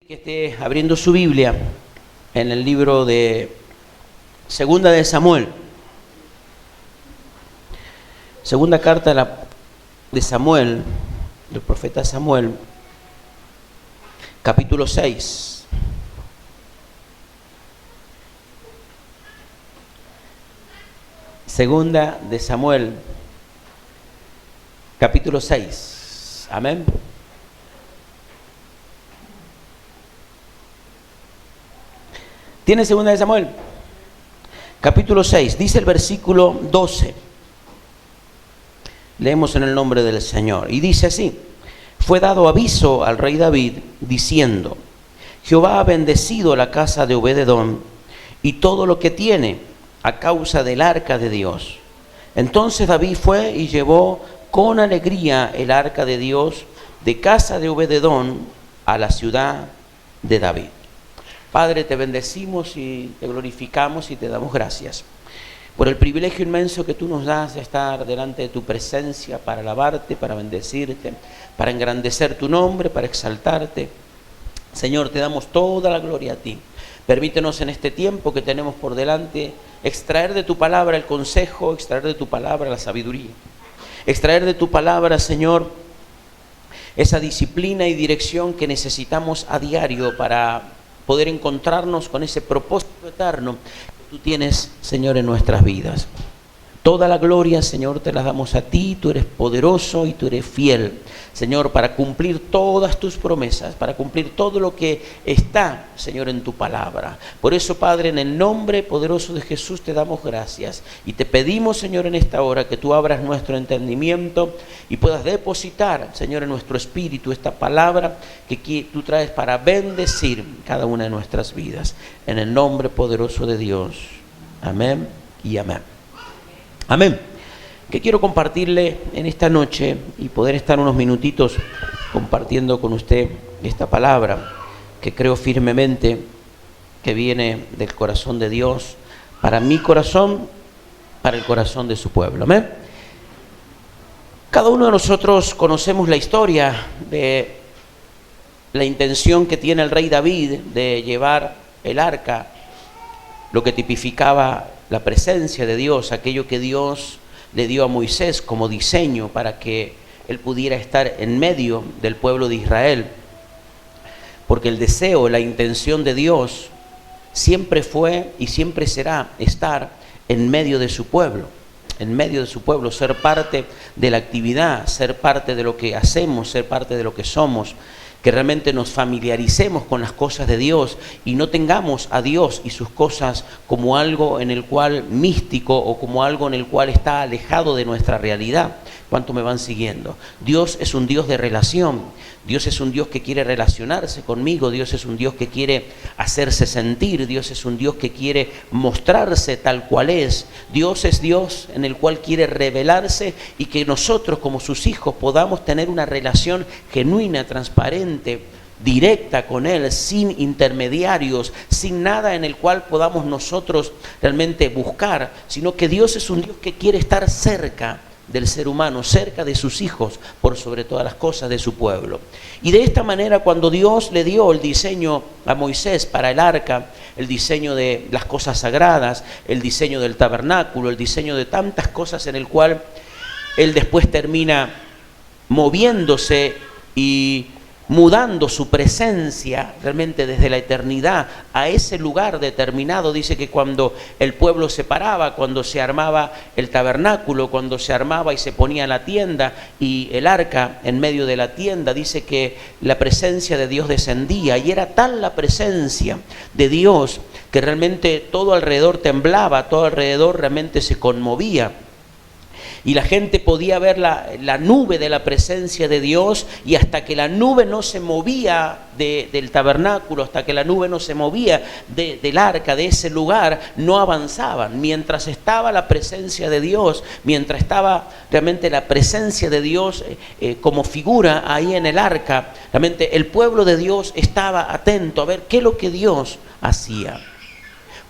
Que esté abriendo su Biblia en el libro de Segunda de Samuel. Segunda carta de Samuel, del profeta Samuel, capítulo 6. Segunda de Samuel, capítulo 6. Amén. ¿Tiene segunda de Samuel? Capítulo 6, dice el versículo 12. Leemos en el nombre del Señor. Y dice así: fue dado aviso al rey David, diciendo: Jehová ha bendecido la casa de Obed-edom y todo lo que tiene, a causa del arca de Dios. Entonces David fue y llevó con alegría el arca de Dios de casa de Obed-edom a la ciudad de David. Padre, te bendecimos y te glorificamos y te damos gracias por el privilegio inmenso que tú nos das de estar delante de tu presencia para alabarte, para bendecirte, para engrandecer tu nombre, para exaltarte. Señor, te damos toda la gloria a ti. Permítenos en este tiempo que tenemos por delante extraer de tu palabra el consejo, extraer de tu palabra la sabiduría, extraer de tu palabra, Señor, esa disciplina y dirección que necesitamos a diario para poder encontrarnos con ese propósito eterno que tú tienes, Señor, en nuestras vidas. Toda la gloria, Señor, te la damos a ti. Tú eres poderoso y tú eres fiel, Señor, para cumplir todas tus promesas, para cumplir todo lo que está, Señor, en tu palabra. Por eso, Padre, en el nombre poderoso de Jesús te damos gracias y te pedimos, Señor, en esta hora que tú abras nuestro entendimiento y puedas depositar, Señor, en nuestro espíritu esta palabra que tú traes para bendecir cada una de nuestras vidas. En el nombre poderoso de Dios. Amén y amén. Amén. Que quiero compartirle en esta noche y poder estar unos minutitos compartiendo con usted esta palabra que creo firmemente que viene del corazón de Dios para mi corazón, para el corazón de su pueblo. Amén. Cada uno de nosotros conocemos la historia de la intención que tiene el rey David de llevar el arca, lo que tipificaba la presencia de Dios, aquello que Dios le dio a Moisés como diseño para que él pudiera estar en medio del pueblo de Israel. Porque el deseo, la intención de Dios siempre fue y siempre será estar en medio de su pueblo, ser parte de la actividad, ser parte de lo que hacemos, ser parte de lo que somos. Que realmente nos familiaricemos con las cosas de Dios y no tengamos a Dios y sus cosas como algo en el cual místico o como algo en el cual está alejado de nuestra realidad. ¿Cuánto me van siguiendo? Dios es un Dios de relación. Dios es un Dios que quiere relacionarse conmigo. Dios es un Dios que quiere hacerse sentir. Dios es un Dios que quiere mostrarse tal cual es. Dios es Dios en el cual quiere revelarse y que nosotros como sus hijos podamos tener una relación genuina, transparente, directa con Él, sin intermediarios, sin nada en el cual podamos nosotros realmente buscar, sino que Dios es un Dios que quiere estar cerca del ser humano, cerca de sus hijos, por sobre todas las cosas de su pueblo. Y de esta manera, cuando Dios le dio el diseño a Moisés para el arca, el diseño de las cosas sagradas, el diseño del tabernáculo, el diseño de tantas cosas en el cual él después termina moviéndose y mudando su presencia realmente desde la eternidad a ese lugar determinado. Dice que cuando el pueblo se paraba, cuando se armaba el tabernáculo, cuando se armaba y se ponía la tienda y el arca en medio de la tienda, dice que la presencia de Dios descendía y era tal la presencia de Dios que realmente todo alrededor temblaba, todo alrededor realmente se conmovía. Y la gente podía ver la nube de la presencia de Dios, y hasta que la nube no se movía del tabernáculo, hasta que la nube no se movía del arca, de ese lugar, no avanzaban. Mientras estaba la presencia de Dios, mientras estaba realmente la presencia de Dios como figura ahí en el arca, realmente el pueblo de Dios estaba atento a ver qué es lo que Dios hacía.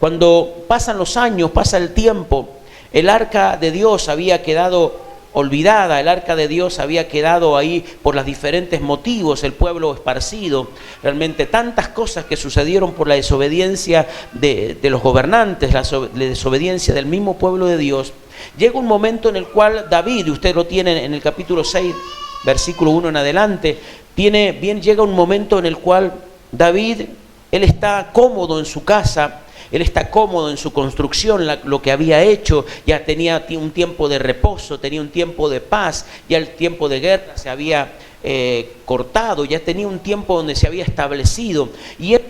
Cuando pasan los años, pasa el tiempo, el arca de Dios había quedado olvidada, el arca de Dios había quedado ahí por los diferentes motivos, el pueblo esparcido, realmente tantas cosas que sucedieron por la desobediencia de los gobernantes, la desobediencia del mismo pueblo de Dios. Llega un momento en el cual David, y usted lo tiene en el capítulo 6, versículo 1 en adelante, llega un momento en el cual David, él está cómodo en su casa, él está cómodo en su construcción, lo que había hecho, ya tenía un tiempo de reposo, tenía un tiempo de paz, ya el tiempo de guerra se había cortado, ya tenía un tiempo donde se había establecido, y él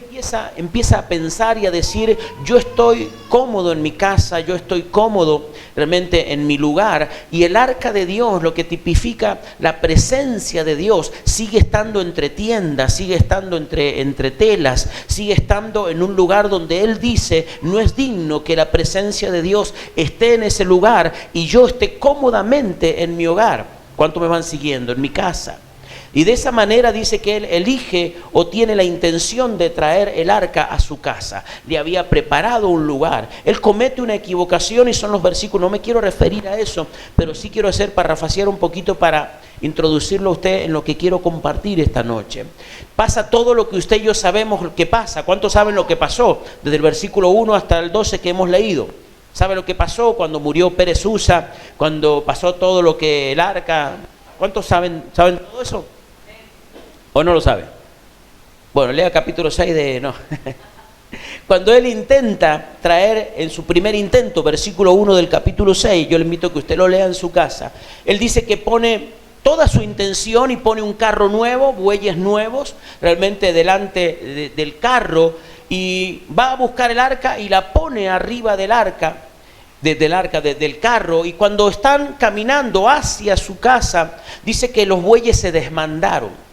empieza a pensar y a decir: yo estoy cómodo en mi casa, yo estoy cómodo realmente en mi lugar, y el arca de Dios, lo que tipifica la presencia de Dios, sigue estando entre tiendas, sigue estando entre telas, sigue estando en un lugar donde él dice: no es digno que la presencia de Dios esté en ese lugar y yo esté cómodamente en mi hogar. ¿Cuánto me van siguiendo? En mi casa. Y de esa manera dice que él elige o tiene la intención de traer el arca a su casa. Le había preparado un lugar. Él comete una equivocación y son los versículos. No me quiero referir a eso, pero sí quiero parafrasear un poquito para introducirlo a usted en lo que quiero compartir esta noche. Pasa todo lo que usted y yo sabemos que pasa. ¿Cuántos saben lo que pasó? Desde el versículo 1 hasta el 12 que hemos leído. ¿Sabe lo que pasó cuando murió Pérez Usa? Cuando pasó todo lo que el arca... ¿Cuántos saben todo eso? ¿O no lo sabe? Bueno, lea capítulo 6 de... No. Cuando él intenta traer en su primer intento, versículo 1 del capítulo 6, yo le invito a que usted lo lea en su casa. Él dice que pone toda su intención y pone un carro nuevo, bueyes nuevos, realmente delante del carro, y va a buscar el arca y la pone arriba del arca, del carro, y cuando están caminando hacia su casa, dice que los bueyes se desmandaron.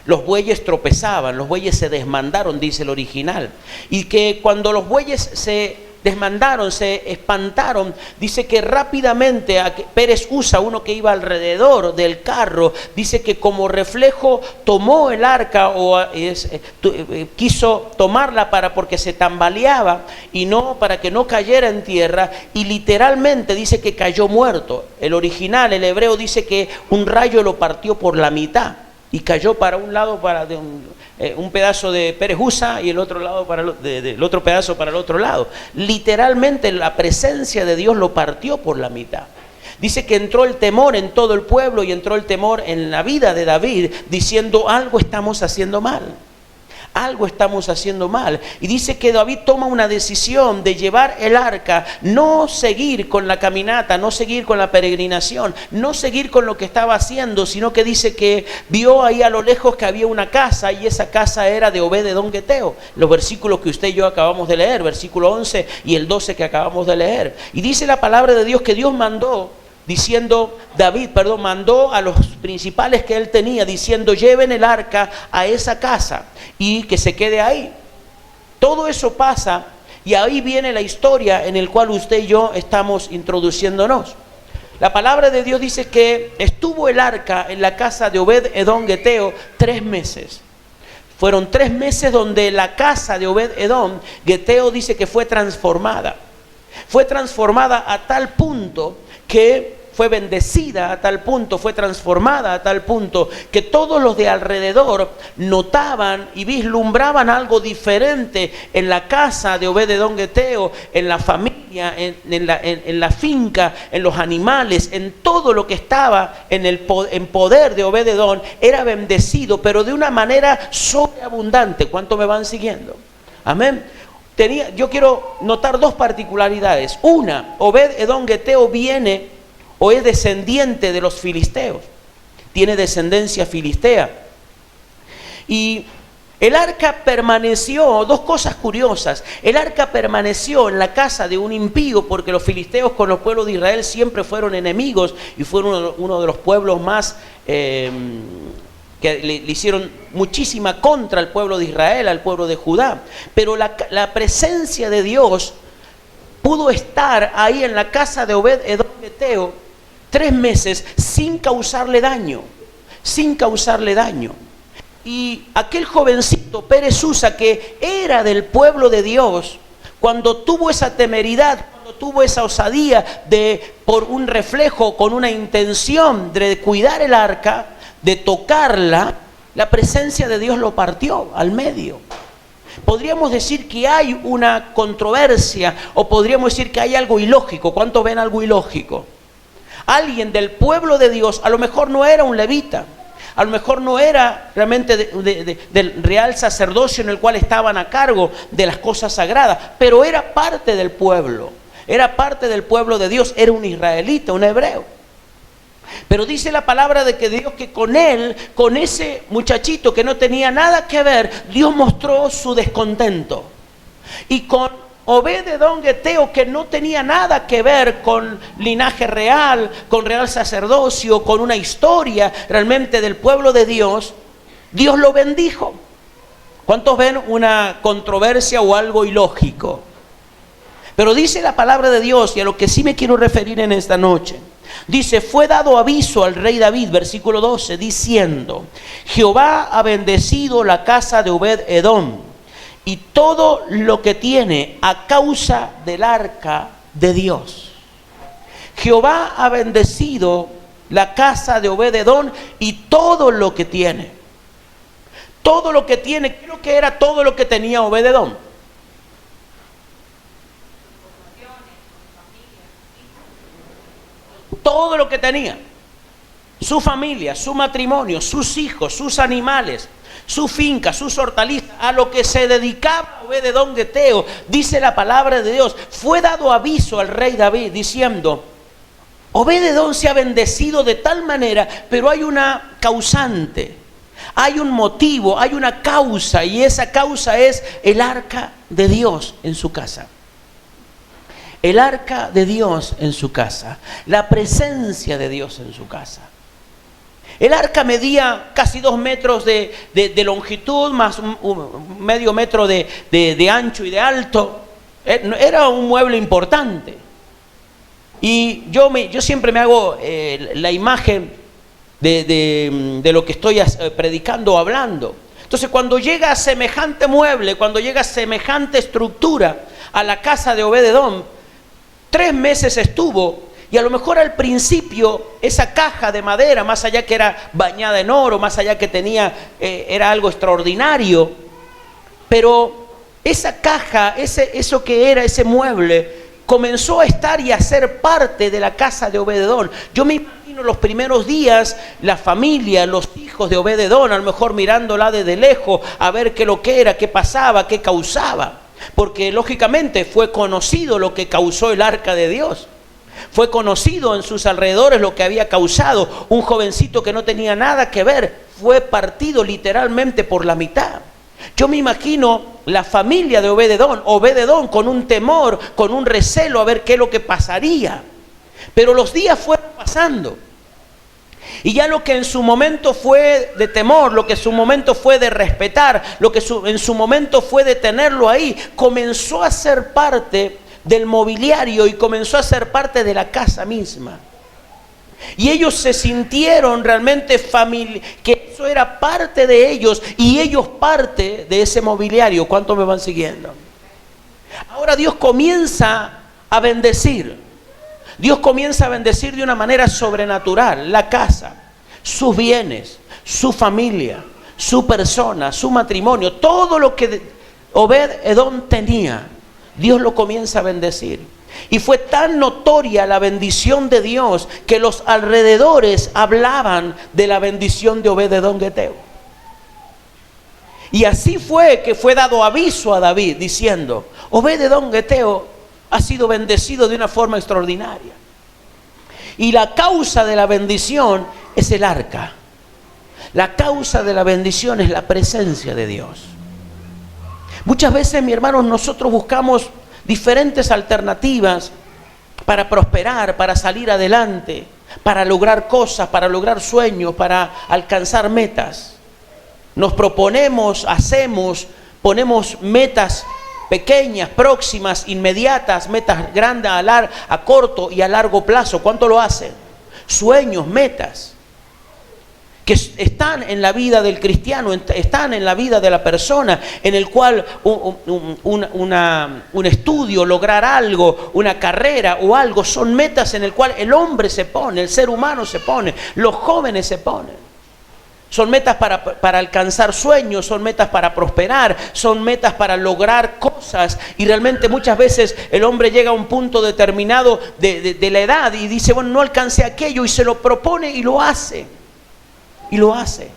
Los bueyes tropezaban, los bueyes se desmandaron, dice el original. Y que cuando los bueyes se desmandaron, se espantaron, dice que rápidamente Pérez Usa, uno que iba alrededor del carro, dice que como reflejo tomó el arca quiso tomarla porque se tambaleaba y no para que no cayera en tierra, y literalmente dice que cayó muerto. El original, el hebreo, dice que un rayo lo partió por la mitad y cayó para un lado, un pedazo de Pérez Usa, y el otro lado del otro pedazo para el otro lado. Literalmente la presencia de Dios lo partió por la mitad. Dice que entró el temor en todo el pueblo y entró el temor en la vida de David, diciendo: algo estamos haciendo mal. Algo estamos haciendo mal. Y dice que David toma una decisión de llevar el arca, no seguir con la caminata, no seguir con la peregrinación, no seguir con lo que estaba haciendo, sino que dice que vio ahí a lo lejos que había una casa, y esa casa era de Obed-edom Geteo. Los versículos que usted y yo acabamos de leer, versículo 11 y el 12 que acabamos de leer. Y dice la palabra de Dios que Dios mandó a los principales que él tenía, diciendo: lleven el arca a esa casa y que se quede ahí. Todo eso pasa, y ahí viene la historia en la cual usted y yo estamos introduciéndonos. La palabra de Dios dice que estuvo el arca en la casa de Obed-edom Geteo 3 meses. Fueron 3 meses donde la casa de Obed-edom Geteo dice que fue transformada. Fue transformada a tal punto que fue bendecida, a tal punto, fue transformada a tal punto que todos los de alrededor notaban y vislumbraban algo diferente en la casa de Obed-edom Geteo, en la familia, en la finca, en los animales, en todo lo que estaba en poder de Obed-edom. Era bendecido, pero de una manera sobreabundante. ¿Cuánto me van siguiendo? Amén. Yo quiero notar 2 particularidades. Una, Obed-edom Geteo viene o es descendiente de los filisteos, tiene descendencia filistea. Y el arca permaneció, 2 cosas curiosas: el arca permaneció en la casa de un impío, porque los filisteos con los pueblos de Israel siempre fueron enemigos y fueron uno de los pueblos más que le hicieron muchísima contra al pueblo de Israel, al pueblo de Judá. Pero la presencia de Dios pudo estar ahí en la casa de Obed-edom Geteo 3 meses sin causarle daño, Y aquel jovencito Pérez Usa, que era del pueblo de Dios, cuando tuvo esa temeridad, cuando cuando tuvo esa osadía de, por un reflejo, con una intención de cuidar el arca, de tocarla, la presencia de Dios lo partió al medio. Podríamos decir que hay una controversia, o podríamos decir que hay algo ilógico. ¿Cuántos ven algo ilógico? Alguien del pueblo de Dios, a lo mejor no era un levita, a lo mejor no era realmente del real sacerdocio en el cual estaban a cargo de las cosas sagradas, pero era parte del pueblo, era parte del pueblo de Dios, era un israelita, un hebreo. Pero dice la palabra de que Dios, que con él, con ese muchachito que no tenía nada que ver, Dios mostró su descontento. Y con Obed-edom geteo, que no tenía nada que ver con linaje real, con real sacerdocio, con una historia realmente del pueblo de Dios, Dios lo bendijo. ¿Cuántos ven una controversia o algo ilógico? Pero dice la palabra de Dios, y a lo que sí me quiero referir en esta noche, dice: fue dado aviso al rey David, versículo 12, diciendo: Jehová ha bendecido la casa de Obed-edom y todo lo que tiene a causa del arca de Dios. Jehová ha bendecido la casa de Obed-edom y todo lo que tiene. Todo lo que tiene, creo que era todo lo que tenía Obed-edom. Todo lo que tenía, su familia, su matrimonio, sus hijos, sus animales, su finca, sus hortalizas, a lo que se dedicaba Obed-edom geteo, dice la palabra de Dios, fue dado aviso al rey David diciendo: Obed-edom se ha bendecido de tal manera, pero hay una causante, hay un motivo, hay una causa, y esa causa es el arca de Dios en su casa. El arca de Dios en su casa, la presencia de Dios en su casa. El arca medía casi 2 metros de longitud, más un medio metro de ancho y de alto. Era un mueble importante. Y yo siempre me hago la imagen de lo que estoy predicando o hablando. Entonces, cuando llega semejante mueble, cuando llega semejante estructura a la casa de Obed-edom, 3 meses estuvo, y a lo mejor al principio esa caja de madera, más allá que era bañada en oro, más allá que tenía, era algo extraordinario, pero esa caja, eso que era ese mueble, comenzó a estar y a ser parte de la casa de Obed-edom. Yo me imagino los primeros días, la familia, los hijos de Obed-edom, a lo mejor mirándola desde lejos, a ver qué lo que era, qué pasaba, qué causaba. Porque lógicamente fue conocido lo que causó el arca de Dios. Fue conocido en sus alrededores lo que había causado. Un jovencito que no tenía nada que ver fue partido literalmente por la mitad. Yo me imagino la familia de Obed-edom con un temor, con un recelo a ver qué es lo que pasaría. Pero los días fueron pasando. Y ya lo que en su momento fue de temor, lo que en su momento fue de respetar, lo que en su momento fue de tenerlo ahí, comenzó a ser parte del mobiliario y comenzó a ser parte de la casa misma. Y ellos se sintieron realmente que eso era parte de ellos y ellos parte de ese mobiliario. ¿Cuántos me van siguiendo? Ahora Dios comienza a bendecir. Dios comienza a bendecir de una manera sobrenatural la casa, sus bienes, su familia, su persona, su matrimonio, todo lo que Obed-edom tenía, Dios lo comienza a bendecir. Y fue tan notoria la bendición de Dios que los alrededores hablaban de la bendición de Obed-edom geteo. Y así fue que fue dado aviso a David diciendo: Obed-edom geteo ha sido bendecido de una forma extraordinaria. Y la causa de la bendición es el arca. La causa de la bendición es la presencia de Dios. Muchas veces, mi hermano, nosotros buscamos diferentes alternativas para prosperar, para salir adelante, para lograr cosas, para lograr sueños, para alcanzar metas. Nos proponemos, hacemos, ponemos metas pequeñas, próximas, inmediatas, metas grandes a corto y a largo plazo. ¿Cuánto lo hacen? Sueños, metas. que están en la vida del cristiano, están en la vida de la persona, en el cual un estudio, lograr algo, una carrera o algo, son metas en el cual el hombre se pone, el ser humano se pone, los jóvenes se ponen. Son metas para alcanzar sueños, son metas para prosperar, son metas para lograr cosas. Y realmente muchas veces el hombre llega a un punto determinado de la edad y dice, bueno, no alcancé aquello, y se lo propone y lo hace. Y lo hace.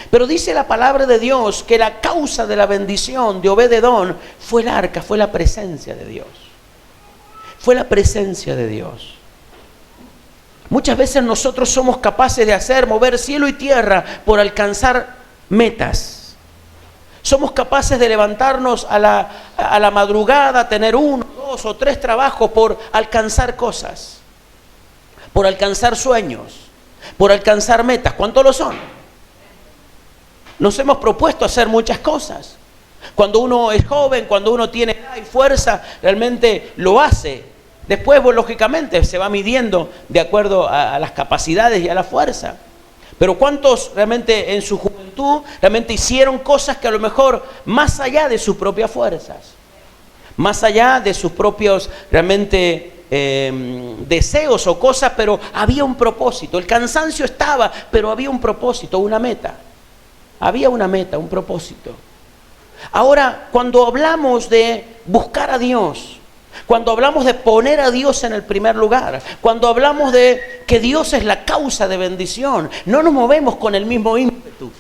Pero dice la palabra de Dios que la causa de la bendición de Obed-Edom fue el arca, fue la presencia de Dios. Fue la presencia de Dios. Muchas veces nosotros somos capaces de mover cielo y tierra por alcanzar metas. Somos capaces de levantarnos a la madrugada, tener 1, 2 o 3 trabajos por alcanzar cosas, por alcanzar sueños, por alcanzar metas. ¿Cuántos lo son? Nos hemos propuesto hacer muchas cosas. Cuando uno es joven, cuando uno tiene edad y fuerza, realmente lo hace. Después, pues, lógicamente, se va midiendo de acuerdo a las capacidades y a la fuerza. Pero ¿cuántos realmente en su juventud realmente hicieron cosas que a lo mejor más allá de sus propias fuerzas, más allá de sus propios realmente deseos o cosas, pero había un propósito? El cansancio estaba, pero había un propósito, una meta. Había una meta, un propósito. Ahora, cuando hablamos de buscar a Dios, cuando hablamos de poner a Dios en el primer lugar, cuando hablamos de que Dios es la causa de bendición, no nos movemos con el mismo ímpetu,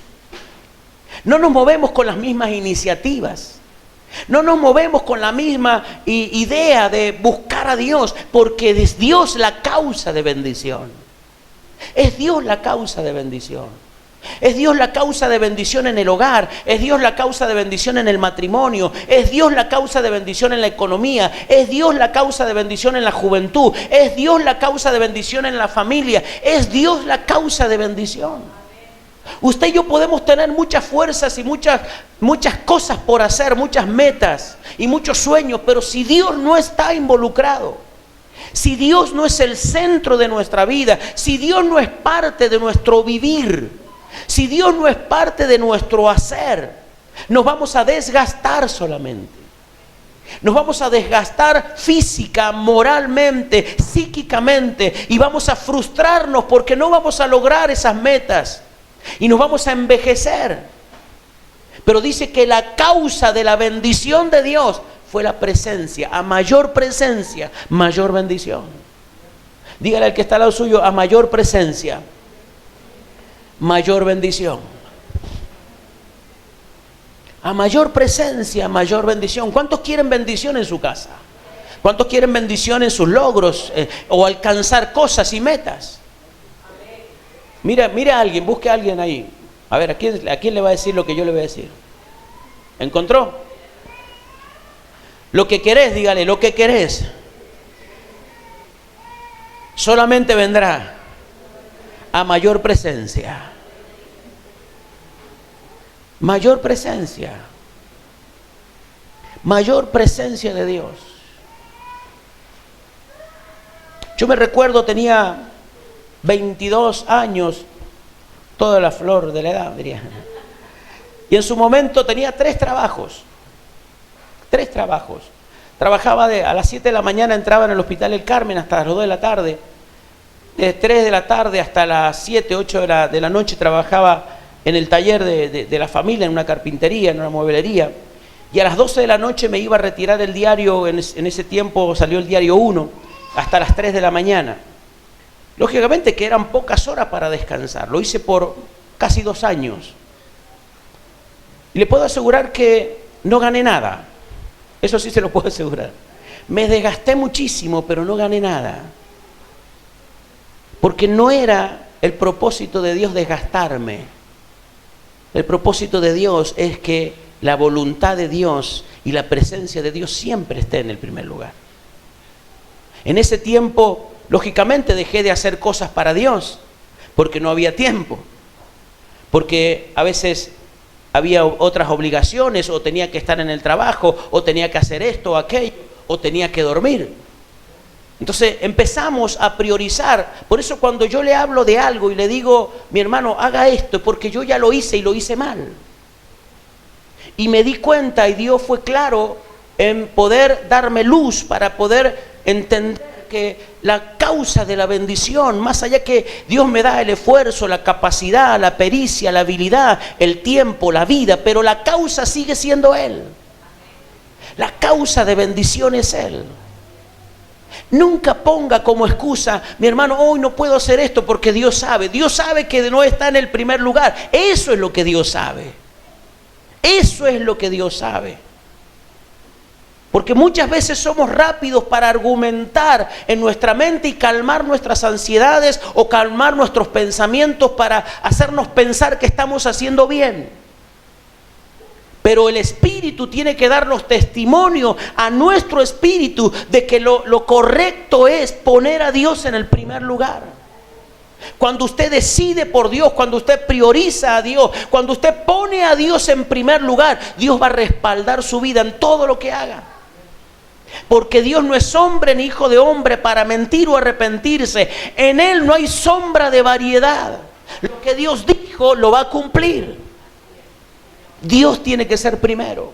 no nos movemos con las mismas iniciativas, no nos movemos con la misma idea de buscar a Dios, porque es Dios la causa de bendición. Es Dios la causa de bendición. Es Dios la causa de bendición en el hogar, es Dios la causa de bendición en el matrimonio, es Dios la causa de bendición en la economía, es Dios la causa de bendición en la juventud, es Dios la causa de bendición en la familia, es Dios la causa de bendición. Usted y yo podemos tener muchas fuerzas y muchas cosas por hacer, muchas metas y muchos sueños, pero si Dios no está involucrado, si Dios no es el centro de nuestra vida, si Dios no es parte de nuestro vivir, si Dios no es parte de nuestro hacer, nos vamos a desgastar solamente. Nos vamos a desgastar física, moralmente, psíquicamente, y vamos a frustrarnos porque no vamos a lograr esas metas y nos vamos a envejecer. Pero dice que la causa de la bendición de Dios fue la presencia. A mayor presencia, mayor bendición. Dígale al que está al lado suyo, a mayor presencia, mayor bendición. A mayor presencia, mayor bendición. ¿Cuántos quieren bendición en su casa? ¿Cuántos quieren bendición en sus logros o alcanzar cosas y metas? Mira a alguien, busque a alguien ahí. A ver, ¿a quién le va a decir lo que yo le voy a decir? ¿Encontró? Lo que querés, dígale, lo que querés solamente vendrá a mayor presencia. Mayor presencia. Mayor presencia de Dios. Yo me recuerdo, tenía 22 años, toda la flor de la edad, diría. Y en su momento tenía 3 trabajos. 3 trabajos. Trabajaba a las 7 de la mañana, entraba en el Hospital El Carmen hasta las 2 de la tarde. De 3 de la tarde hasta las 7, 8 de la noche trabajaba en el taller de la familia, en una carpintería, en una mueblería. Y a las 12 de la noche me iba a retirar el diario, en ese tiempo salió el diario 1, hasta las 3 de la mañana. Lógicamente que eran pocas horas para descansar. Lo hice por casi 2 años. Y le puedo asegurar que no gané nada. Eso sí se lo puedo asegurar. Me desgasté muchísimo, pero no gané nada. Porque no era el propósito de Dios desgastarme. El propósito de Dios es que la voluntad de Dios y la presencia de Dios siempre esté en el primer lugar. En ese tiempo, lógicamente, dejé de hacer cosas para Dios, porque no había tiempo. Porque a veces había otras obligaciones, o tenía que estar en el trabajo, o tenía que hacer esto o aquello, o tenía que dormir. Entonces empezamos a priorizar. Por eso cuando yo le hablo de algo y le digo, mi hermano, haga esto, porque yo ya lo hice y lo hice mal. Y me di cuenta, y Dios fue claro en poder darme luz para poder entender que la causa de la bendición, más allá que Dios me da el esfuerzo, la capacidad, la pericia, la habilidad, el tiempo, la vida, pero la causa sigue siendo Él. La causa de bendición es Él. Nunca ponga como excusa, mi hermano, hoy no puedo hacer esto porque Dios sabe. Dios sabe que no está en el primer lugar. Eso es lo que Dios sabe. Eso es lo que Dios sabe. Porque muchas veces somos rápidos para argumentar en nuestra mente y calmar nuestras ansiedades o calmar nuestros pensamientos para hacernos pensar que estamos haciendo bien. Pero el Espíritu tiene que darnos testimonio a nuestro espíritu de que lo correcto es poner a Dios en el primer lugar. Cuando usted decide por Dios, cuando usted prioriza a Dios, cuando usted pone a Dios en primer lugar, Dios va a respaldar su vida en todo lo que haga. Porque Dios no es hombre ni hijo de hombre para mentir o arrepentirse. En Él no hay sombra de variedad. Lo que Dios dijo lo va a cumplir. Dios tiene que ser primero.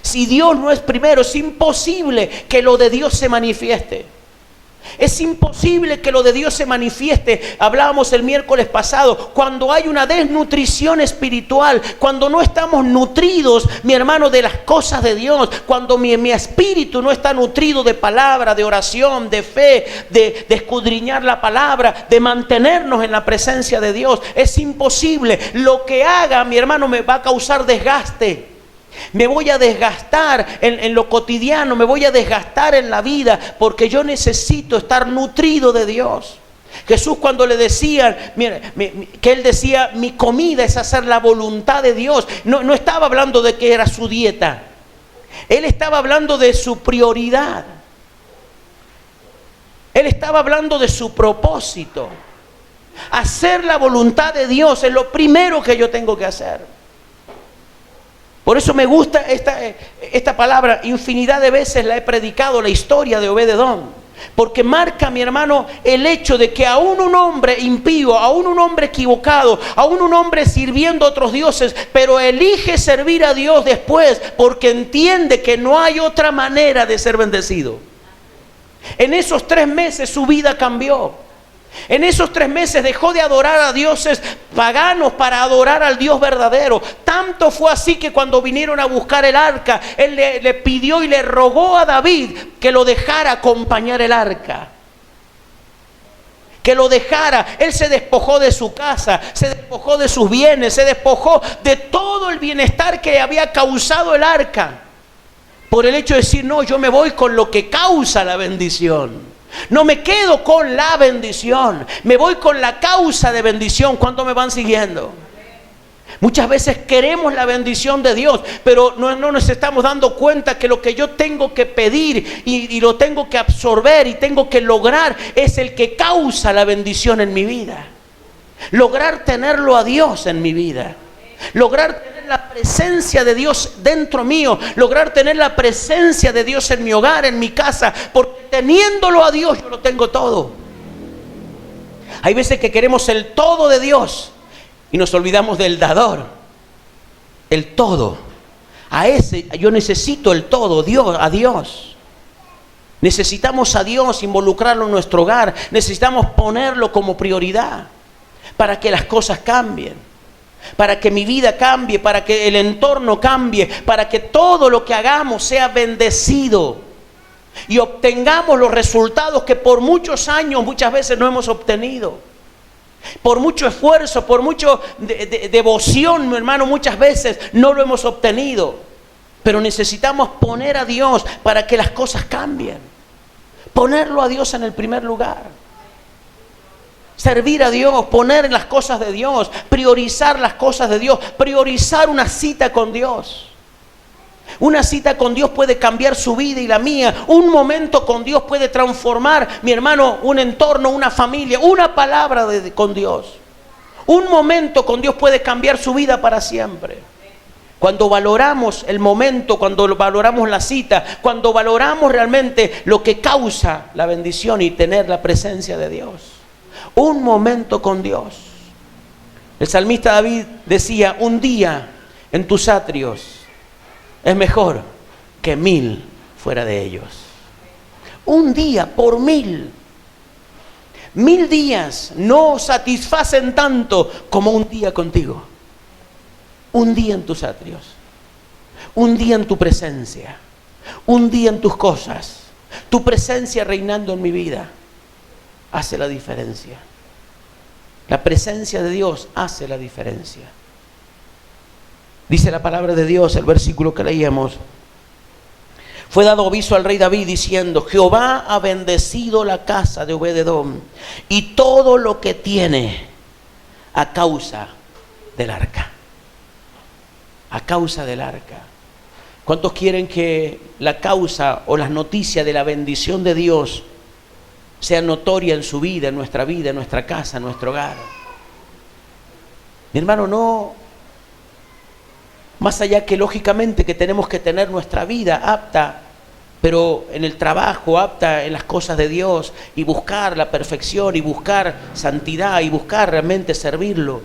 Si Dios no es primero, es imposible que lo de Dios se manifieste. Es imposible que lo de Dios se manifieste. Hablábamos el miércoles pasado, cuando hay una desnutrición espiritual, cuando no estamos nutridos, mi hermano, de las cosas de Dios, cuando mi espíritu no está nutrido de palabra, de oración, de fe, de escudriñar la palabra, de mantenernos en la presencia de Dios, es imposible. Lo que haga, mi hermano, me va a causar desgaste. Me voy a desgastar en lo cotidiano, me voy a desgastar en la vida, porque yo necesito estar nutrido de Dios. Jesús, cuando le decían, mira, que Él decía, mi comida es hacer la voluntad de Dios, no estaba hablando de que era su dieta. Él estaba hablando de su prioridad. Él estaba hablando de su propósito. Hacer la voluntad de Dios es lo primero que yo tengo que hacer. Por eso me gusta esta palabra. Infinidad de veces la he predicado, la historia de Obed-edom, porque marca, mi hermano, el hecho de que aún un hombre impío, aún un hombre equivocado, aún un hombre sirviendo a otros dioses, pero elige servir a Dios después porque entiende que no hay otra manera de ser bendecido. En esos 3 meses su vida cambió. En esos 3 meses dejó de adorar a dioses paganos para adorar al Dios verdadero. Tanto fue así que cuando vinieron a buscar el arca, él le pidió y le rogó a David que lo dejara acompañar el arca. Que lo dejara. Él se despojó de su casa, se despojó de sus bienes, se despojó de todo el bienestar que había causado el arca, por el hecho de decir, no, yo me voy con lo que causa la bendición. No me quedo con la bendición, me voy con la causa de bendición. ¿Cuánto me van siguiendo? Muchas veces queremos la bendición de Dios, pero no nos estamos dando cuenta que lo que yo tengo que pedir y lo tengo que absorber y tengo que lograr es el que causa la bendición en mi vida. Lograr tenerlo a Dios en mi vida. Lograr tener la presencia de Dios dentro mío, lograr tener la presencia de Dios en mi hogar, en mi casa, porque teniéndolo a Dios yo lo tengo todo. Hay veces que queremos el todo de Dios y nos olvidamos del dador, el todo. A ese yo necesito el todo, a Dios. Necesitamos a Dios, involucrarlo en nuestro hogar, necesitamos ponerlo como prioridad para que las cosas cambien. Para que mi vida cambie, para que el entorno cambie, para que todo lo que hagamos sea bendecido y obtengamos los resultados que por muchos años muchas veces no hemos obtenido. Por mucho esfuerzo, por mucha devoción, mi hermano, muchas veces no lo hemos obtenido. Pero necesitamos poner a Dios para que las cosas cambien. Ponerlo a Dios en el primer lugar. Servir a Dios, poner las cosas de Dios, priorizar las cosas de Dios, priorizar una cita con Dios. Una cita con Dios puede cambiar su vida y la mía. Un momento con Dios puede transformar, mi hermano, un entorno, una familia. Una palabra con Dios. Un momento con Dios puede cambiar su vida para siempre. Cuando valoramos el momento, cuando valoramos la cita, cuando valoramos realmente lo que causa la bendición y tener la presencia de Dios. Un momento con Dios. El salmista David decía, un día en tus atrios es mejor que 1000 fuera de ellos. Un día por 1000. 1000 días no satisfacen tanto como un día contigo. Un día en tus atrios. Un día en tu presencia. Un día en tus cosas. Tu presencia reinando en mi vida hace la diferencia. La presencia de Dios hace la diferencia. Dice la palabra de Dios, el versículo que leíamos. Fue dado aviso al rey David diciendo, Jehová ha bendecido la casa de Obed-edom y todo lo que tiene a causa del arca. A causa del arca. ¿Cuántos quieren que la causa o las noticias de la bendición de Dios sea notoria en su vida, en nuestra casa, en nuestro hogar? Mi hermano, no, más allá que lógicamente que tenemos que tener nuestra vida apta, pero en el trabajo apta en las cosas de Dios y buscar la perfección y buscar santidad y buscar realmente servirlo.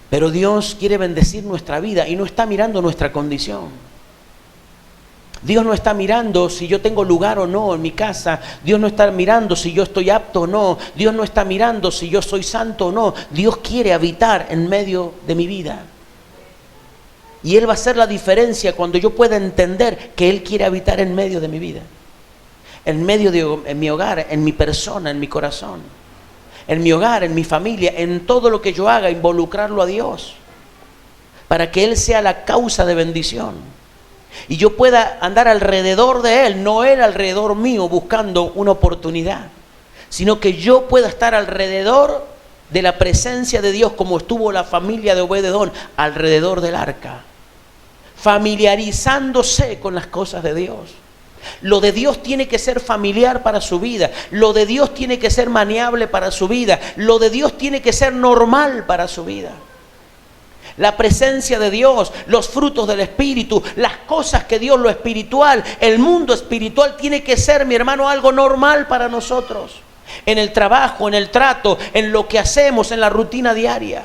Pero Dios quiere bendecir nuestra vida y no está mirando nuestra condición. Dios no está mirando si yo tengo lugar o no en mi casa. Dios no está mirando si yo estoy apto o no. Dios no está mirando si yo soy santo o no. Dios quiere habitar en medio de mi vida. Y Él va a hacer la diferencia cuando yo pueda entender que Él quiere habitar en medio de mi vida. En mi hogar, en mi persona, en mi corazón. En mi hogar, en mi familia, en todo lo que yo haga, involucrarlo a Dios. Para que Él sea la causa de bendición. Y yo pueda andar alrededor de Él, no Él alrededor mío buscando una oportunidad, sino que yo pueda estar alrededor de la presencia de Dios como estuvo la familia de Obed-edom alrededor del arca, familiarizándose con las cosas de Dios. Lo de Dios tiene que ser familiar para su vida, lo de Dios tiene que ser maniable para su vida, lo de Dios tiene que ser normal para su vida. La presencia de Dios, los frutos del Espíritu, las cosas que Dios, lo espiritual, el mundo espiritual tiene que ser, mi hermano, algo normal para nosotros. En el trabajo, en el trato, en lo que hacemos, en la rutina diaria.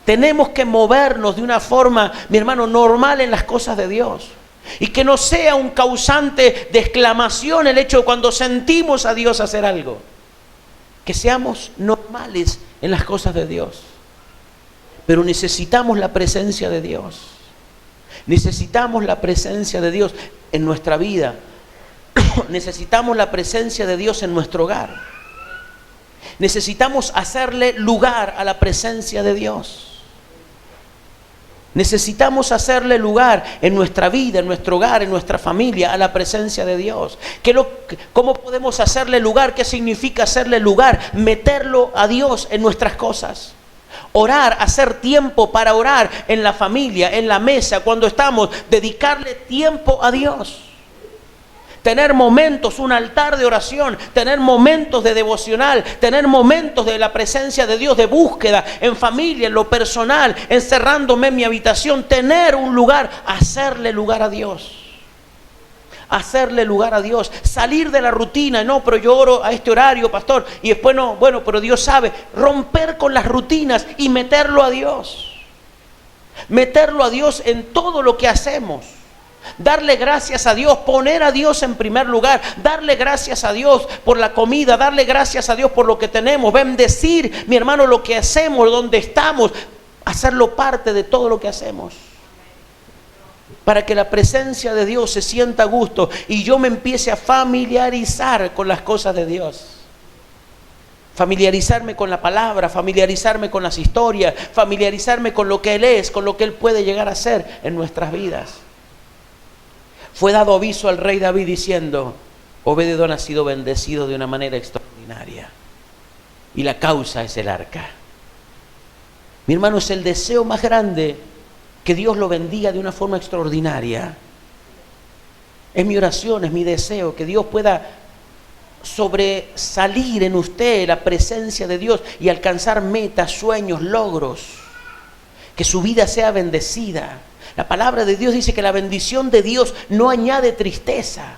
Tenemos que movernos de una forma, mi hermano, normal en las cosas de Dios. Y que no sea un causante de exclamación el hecho de cuando sentimos a Dios hacer algo. Que seamos normales en las cosas de Dios. Pero necesitamos la presencia de Dios. Necesitamos la presencia de Dios en nuestra vida. Necesitamos la presencia de Dios en nuestro hogar. Necesitamos hacerle lugar a la presencia de Dios. Necesitamos hacerle lugar en nuestra vida, en nuestro hogar, en nuestra familia, a la presencia de Dios. ¿Cómo podemos hacerle lugar? ¿Qué significa hacerle lugar? Meterlo a Dios en nuestras cosas. Orar, hacer tiempo para orar en la familia, en la mesa, cuando estamos, dedicarle tiempo a Dios. Tener momentos, un altar de oración, tener momentos de devocional, tener momentos de la presencia de Dios, de búsqueda, en familia, en lo personal, encerrándome en mi habitación, tener un lugar, hacerle lugar a Dios. Hacerle lugar a Dios, salir de la rutina, no, pero yo oro a este horario, pastor, y después no, bueno, pero Dios sabe, romper con las rutinas y meterlo a Dios. Meterlo a Dios en todo lo que hacemos. Darle gracias a Dios, poner a Dios en primer lugar, darle gracias a Dios por la comida, darle gracias a Dios por lo que tenemos, bendecir, mi hermano, lo que hacemos, donde estamos, hacerlo parte de todo lo que hacemos. Para que la presencia de Dios se sienta a gusto y yo me empiece a familiarizar con las cosas de Dios. Familiarizarme con la palabra, familiarizarme con las historias, familiarizarme con lo que Él es, con lo que Él puede llegar a ser en nuestras vidas. Fue dado aviso al rey David diciendo, Obed-edom ha sido bendecido de una manera extraordinaria. Y la causa es el arca. Mi hermano, es el deseo más grande que Dios lo bendiga de una forma extraordinaria. Es mi oración, es mi deseo, que Dios pueda sobresalir en usted la presencia de Dios y alcanzar metas, sueños, logros. que su vida sea bendecida. La palabra de Dios dice que la bendición de Dios no añade tristeza.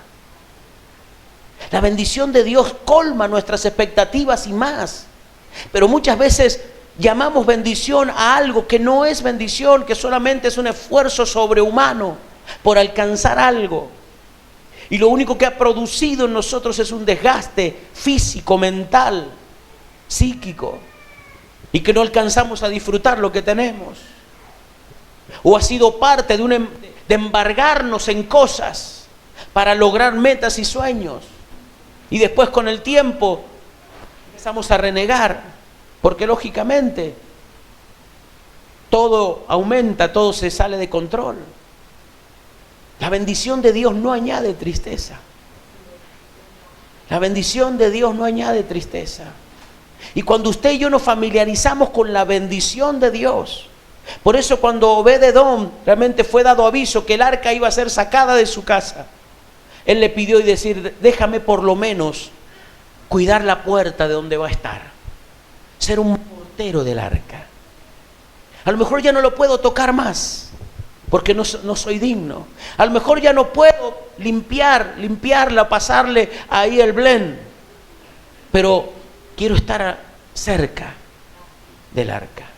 La bendición de Dios colma nuestras expectativas y más. Pero muchas veces llamamos bendición a algo que no es bendición, que solamente es un esfuerzo sobrehumano por alcanzar algo. Y lo único que ha producido en nosotros es un desgaste físico, mental, psíquico, y que no alcanzamos a disfrutar lo que tenemos. O ha sido parte de embargarnos en cosas para lograr metas y sueños. Y después con el tiempo empezamos a renegar, porque lógicamente todo aumenta, todo se sale de control. La bendición de Dios no añade tristeza. La bendición de Dios no añade tristeza. Y cuando usted y yo nos familiarizamos con la bendición de Dios, por eso cuando Obed-Edom realmente fue dado aviso que el arca iba a ser sacada de su casa, él le pidió y decir: déjame por lo menos cuidar la puerta de donde va a estar, ser un portero del arca. A lo mejor ya no lo puedo tocar más, porque no soy digno. A lo mejor ya no puedo limpiarla, pasarle ahí el blend, pero quiero estar cerca del arca.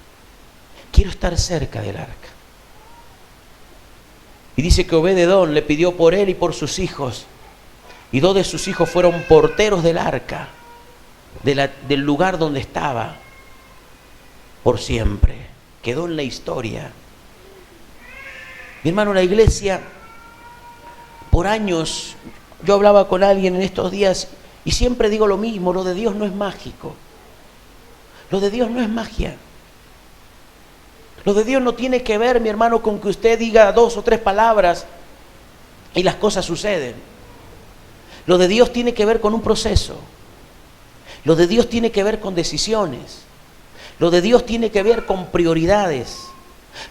Quiero estar cerca del arca. Y dice que Obed-Edom le pidió por él y por sus hijos. Y 2 de sus hijos fueron porteros del arca, del lugar donde estaba, por siempre. Quedó en la historia. Mi hermano, la iglesia, por años, yo hablaba con alguien en estos días y siempre digo lo mismo: lo de Dios no es mágico. Lo de Dios no es magia. Lo de Dios no tiene que ver, mi hermano, con que usted diga 2 o 3 palabras y las cosas suceden. Lo de Dios tiene que ver con un proceso. Lo de Dios tiene que ver con decisiones. Lo de Dios tiene que ver con prioridades.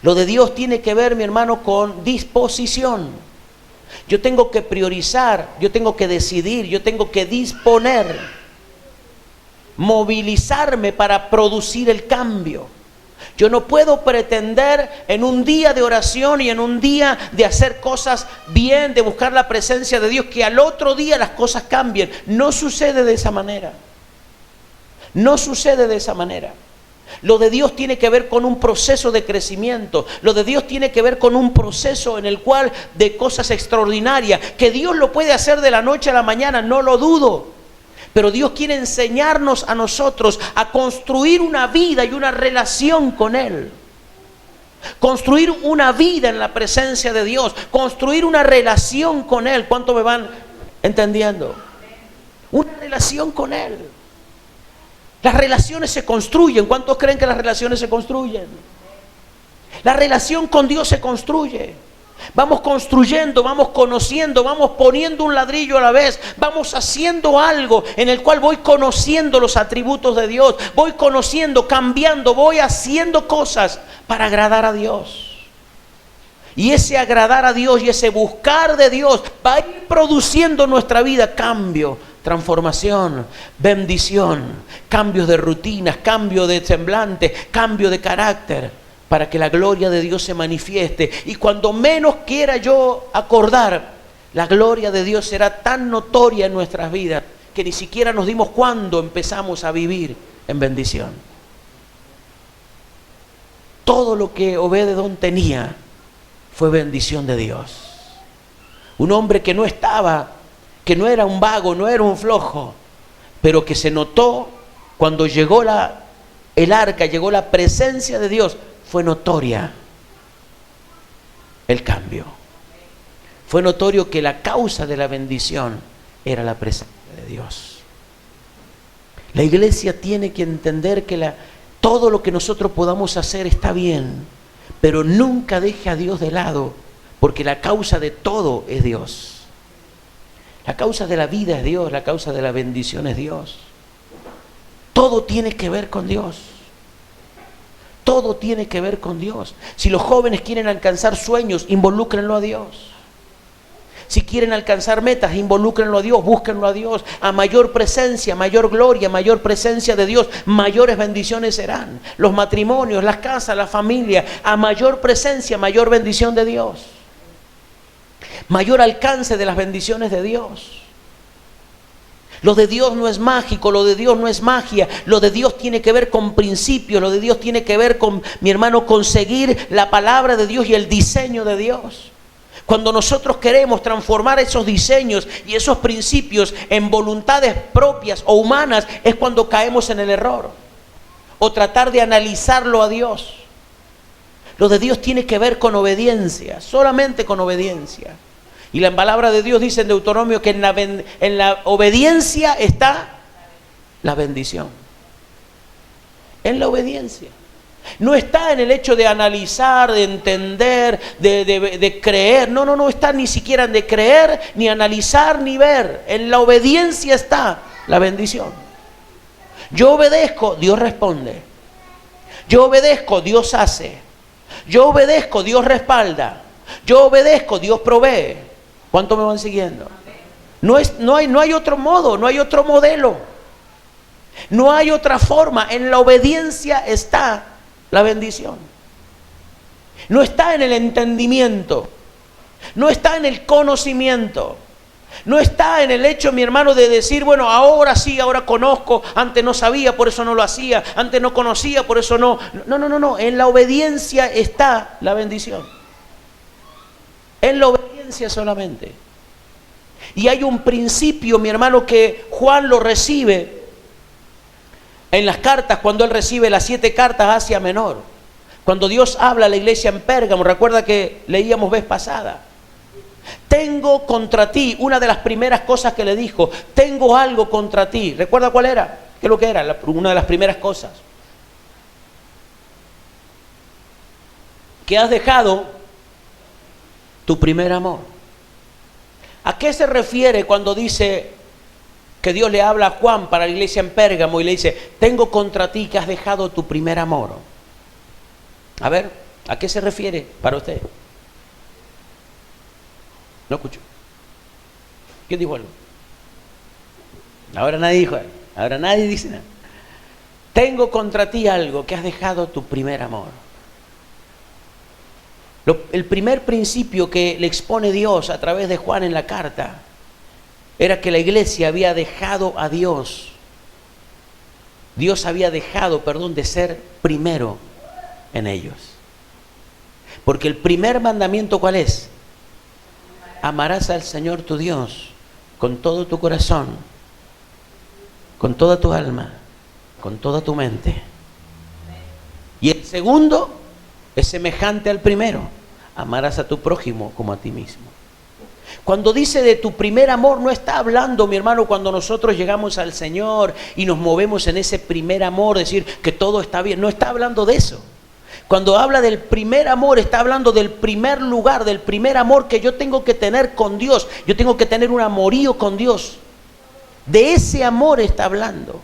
Lo de Dios tiene que ver, mi hermano, con disposición. Yo tengo que priorizar, yo tengo que decidir, yo tengo que disponer, movilizarme para producir el cambio. Yo no puedo pretender en un día de oración y en un día de hacer cosas bien, de buscar la presencia de Dios, que al otro día las cosas cambien. No sucede de esa manera. No sucede de esa manera. Lo de Dios tiene que ver con un proceso de crecimiento. Lo de Dios tiene que ver con un proceso en el cual de cosas extraordinarias. Que Dios lo puede hacer de la noche a la mañana, no lo dudo. Pero Dios quiere enseñarnos a nosotros a construir una vida y una relación con Él. Construir una vida en la presencia de Dios. Construir una relación con Él. ¿Cuánto me van entendiendo? Una relación con Él. Las relaciones se construyen. ¿Cuántos creen que las relaciones se construyen? La relación con Dios se construye. Vamos construyendo, vamos conociendo, vamos poniendo un ladrillo a la vez, vamos haciendo algo en el cual voy conociendo los atributos de Dios, voy conociendo, cambiando, voy haciendo cosas para agradar a Dios. Y ese agradar a Dios y ese buscar de Dios va a ir produciendo en nuestra vida cambio, transformación, bendición, cambios de rutinas, cambio de semblante, cambio de carácter, para que la gloria de Dios se manifieste. Y cuando menos quiera yo acordar, la gloria de Dios será tan notoria en nuestras vidas que ni siquiera nos dimos cuándo empezamos a vivir en bendición. Todo lo que Obed-Edom tenía fue bendición de Dios. Un hombre que no estaba, que no era un vago, no era un flojo, pero que se notó cuando llegó el arca, llegó la presencia de Dios. Fue notoria el cambio. Fue notorio que la causa de la bendición era la presencia de Dios. La iglesia tiene que entender que todo lo que nosotros podamos hacer está bien, pero nunca deje a Dios de lado, porque la causa de todo es Dios. La causa de la vida es Dios, la causa de la bendición es Dios. Todo tiene que ver con Dios. Todo tiene que ver con Dios. Si los jóvenes quieren alcanzar sueños, involúcrenlo a Dios. Si quieren alcanzar metas, involúcrenlo a Dios, búsquenlo a Dios. A mayor presencia, mayor gloria, mayor presencia de Dios, mayores bendiciones serán. Los matrimonios, las casas, la familia, a mayor presencia, mayor bendición de Dios. Mayor alcance de las bendiciones de Dios. Lo de Dios no es mágico, lo de Dios no es magia, lo de Dios tiene que ver con principios, lo de Dios tiene que ver con, mi hermano, conseguir la palabra de Dios y el diseño de Dios. Cuando nosotros queremos transformar esos diseños y esos principios en voluntades propias o humanas, es cuando caemos en el error. O tratar de analizarlo a Dios. Lo de Dios tiene que ver con obediencia, solamente con obediencia. Y la palabra de Dios dice en Deuteronomio que en la obediencia está la bendición. En la obediencia. No está en el hecho de analizar, de entender, de creer. No está ni siquiera de creer, ni analizar, ni ver. En la obediencia está la bendición. Yo obedezco, Dios responde. Yo obedezco, Dios hace. Yo obedezco, Dios respalda. Yo obedezco, Dios provee. ¿Cuánto me van siguiendo? No hay otro modo, no hay otro modelo. No hay otra forma. En la obediencia está la bendición. No está en el entendimiento. No está en el conocimiento. No está en el hecho, mi hermano, de decir, bueno, ahora sí, ahora conozco. Antes no sabía, por eso no lo hacía. Antes no conocía, por eso no. No. En la obediencia está la bendición. En la obediencia solamente. Y hay un principio, mi hermano, que Juan lo recibe en las cartas, cuando él recibe las 7 cartas a Asia Menor. Cuando Dios habla a la iglesia en Pérgamo, recuerda que leíamos vez pasada. Tengo contra ti, una de las primeras cosas que le dijo, tengo algo contra ti. ¿Recuerda cuál era? ¿Qué es lo que era? Una de las primeras cosas. Que has dejado tu primer amor. ¿A qué se refiere cuando dice que Dios le habla a Juan para la iglesia en Pérgamo y le dice, tengo contra ti que has dejado tu primer amor? A ver, ¿a qué se refiere para usted? No escucho. ¿Quién dijo algo? Ahora nadie dijo algo. Ahora nadie dice nada. Tengo contra ti algo, que has dejado tu primer amor. El primer principio que le expone Dios a través de Juan en la carta era que la iglesia había dejado a Dios. Dios había dejado, de ser primero en ellos. Porque el primer mandamiento, ¿cuál es? Amarás al Señor tu Dios con todo tu corazón, con toda tu alma, con toda tu mente. Y el segundo es semejante al primero. Amarás a tu prójimo como a ti mismo. Cuando dice de tu primer amor, no está hablando, mi hermano, cuando nosotros llegamos al Señor y nos movemos en ese primer amor, decir que todo está bien. No está hablando de eso. Cuando habla del primer amor, está hablando del primer lugar, del primer amor que yo tengo que tener con Dios. Yo tengo que tener un amorío con Dios. De ese amor está hablando.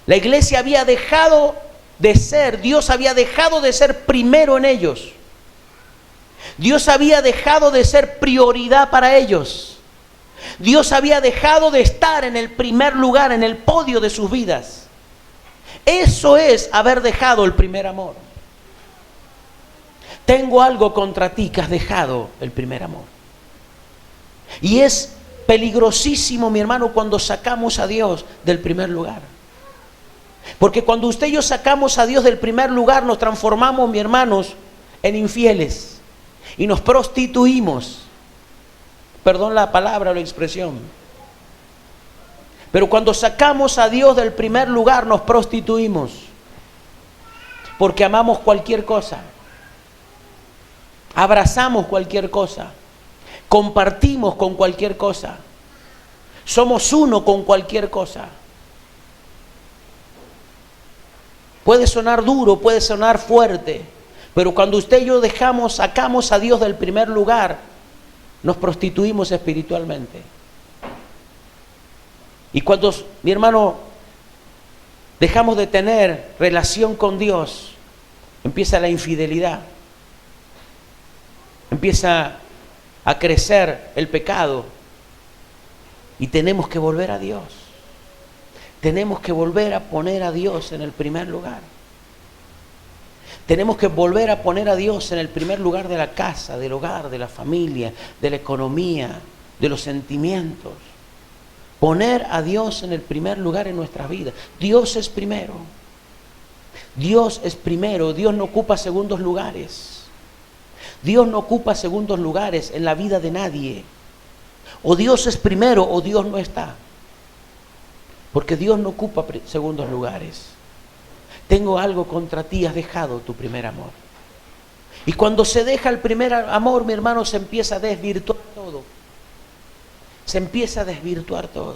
La iglesia había dejado de ser, Dios había dejado de ser primero en ellos. Dios había dejado de ser prioridad para ellos. Dios había dejado de estar en el primer lugar, en el podio de sus vidas. Eso es haber dejado el primer amor. Tengo algo contra ti, que has dejado el primer amor. Y es peligrosísimo, mi hermano, cuando sacamos a Dios del primer lugar. Porque cuando usted y yo sacamos a Dios del primer lugar, nos transformamos, mi hermanos, en infieles. Y nos prostituimos. Perdón la palabra o la expresión. Pero cuando sacamos a Dios del primer lugar, nos prostituimos. Porque amamos cualquier cosa. Abrazamos cualquier cosa. Compartimos con cualquier cosa. Somos uno con cualquier cosa. Puede sonar duro, puede sonar fuerte. Pero cuando usted y yo sacamos a Dios del primer lugar, nos prostituimos espiritualmente. Y cuando, mi hermano, dejamos de tener relación con Dios, empieza la infidelidad. Empieza a crecer el pecado y tenemos que volver a Dios. Tenemos que volver a poner a Dios en el primer lugar. Tenemos que volver a poner a Dios en el primer lugar de la casa, del hogar, de la familia, de la economía, de los sentimientos. Poner a Dios en el primer lugar en nuestras vidas. Dios es primero. Dios es primero. Dios no ocupa segundos lugares. Dios no ocupa segundos lugares en la vida de nadie. O Dios es primero o Dios no está. Porque Dios no ocupa segundos lugares. Tengo algo contra ti, has dejado tu primer amor. Y cuando se deja el primer amor, mi hermano, se empieza a desvirtuar todo. Se empieza a desvirtuar todo.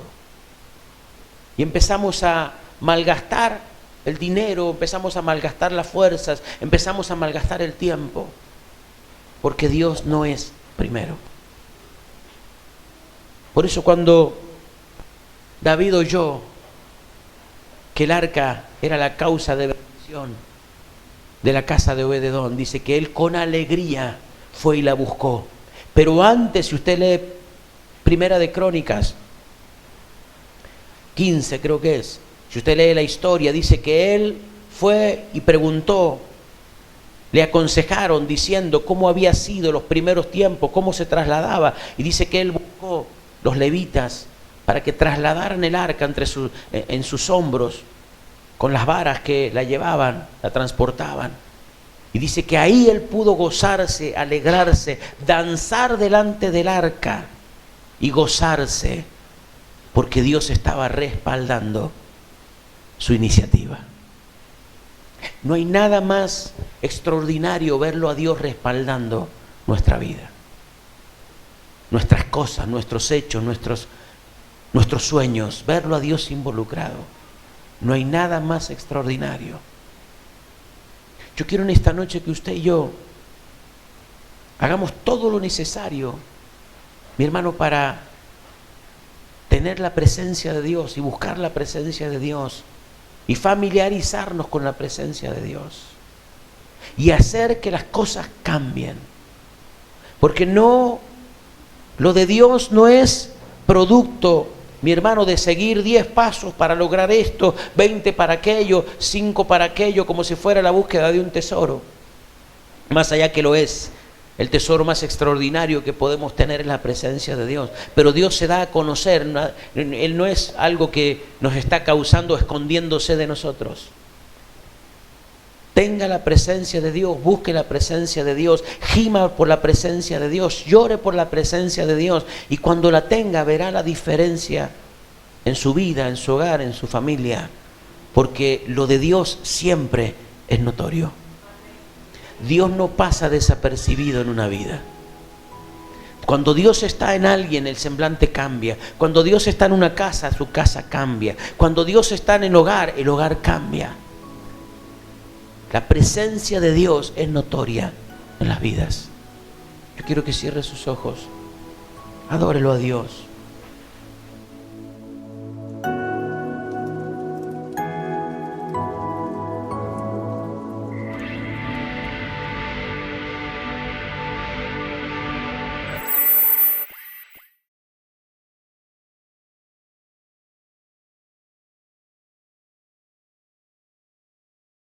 Y empezamos a malgastar el dinero, empezamos a malgastar las fuerzas, empezamos a malgastar el tiempo. Porque Dios no es primero. Por eso cuando David oyó que el arca era la causa de bendición de la casa de Obed-edom, dice que él con alegría fue y la buscó. Pero antes, si usted lee Primera de Crónicas 15, creo que es, si usted lee la historia, dice que él fue y preguntó, le aconsejaron diciendo cómo había sido los primeros tiempos, cómo se trasladaba, y dice que él buscó los levitas para que trasladaran el arca en sus hombros, con las varas que la llevaban, la transportaban. Y dice que ahí él pudo gozarse, alegrarse, danzar delante del arca y gozarse, porque Dios estaba respaldando su iniciativa. No hay nada más extraordinario verlo a Dios respaldando nuestra vida, nuestras cosas, nuestros hechos, nuestros sueños, verlo a Dios involucrado. No hay nada más extraordinario. Yo quiero en esta noche que usted y yo hagamos todo lo necesario, mi hermano, para tener la presencia de Dios y buscar la presencia de Dios y familiarizarnos con la presencia de Dios y hacer que las cosas cambien. Porque no, lo de Dios no es producto, mi hermano, de seguir 10 pasos para lograr esto, 20 para aquello, 5 para aquello, como si fuera la búsqueda de un tesoro. Más allá que lo es, el tesoro más extraordinario que podemos tener es la presencia de Dios. Pero Dios se da a conocer, Él no es algo que nos está causando escondiéndose de nosotros. Tenga la presencia de Dios, busque la presencia de Dios, gima por la presencia de Dios, llore por la presencia de Dios, y cuando la tenga verá la diferencia en su vida, en su hogar, en su familia, porque lo de Dios siempre es notorio. Dios no pasa desapercibido en una vida. Cuando Dios está en alguien, el semblante cambia. Cuando Dios está en una casa, su casa cambia. Cuando Dios está en el hogar cambia. La presencia de Dios es notoria en las vidas. Yo quiero que cierre sus ojos. Adórelo a Dios.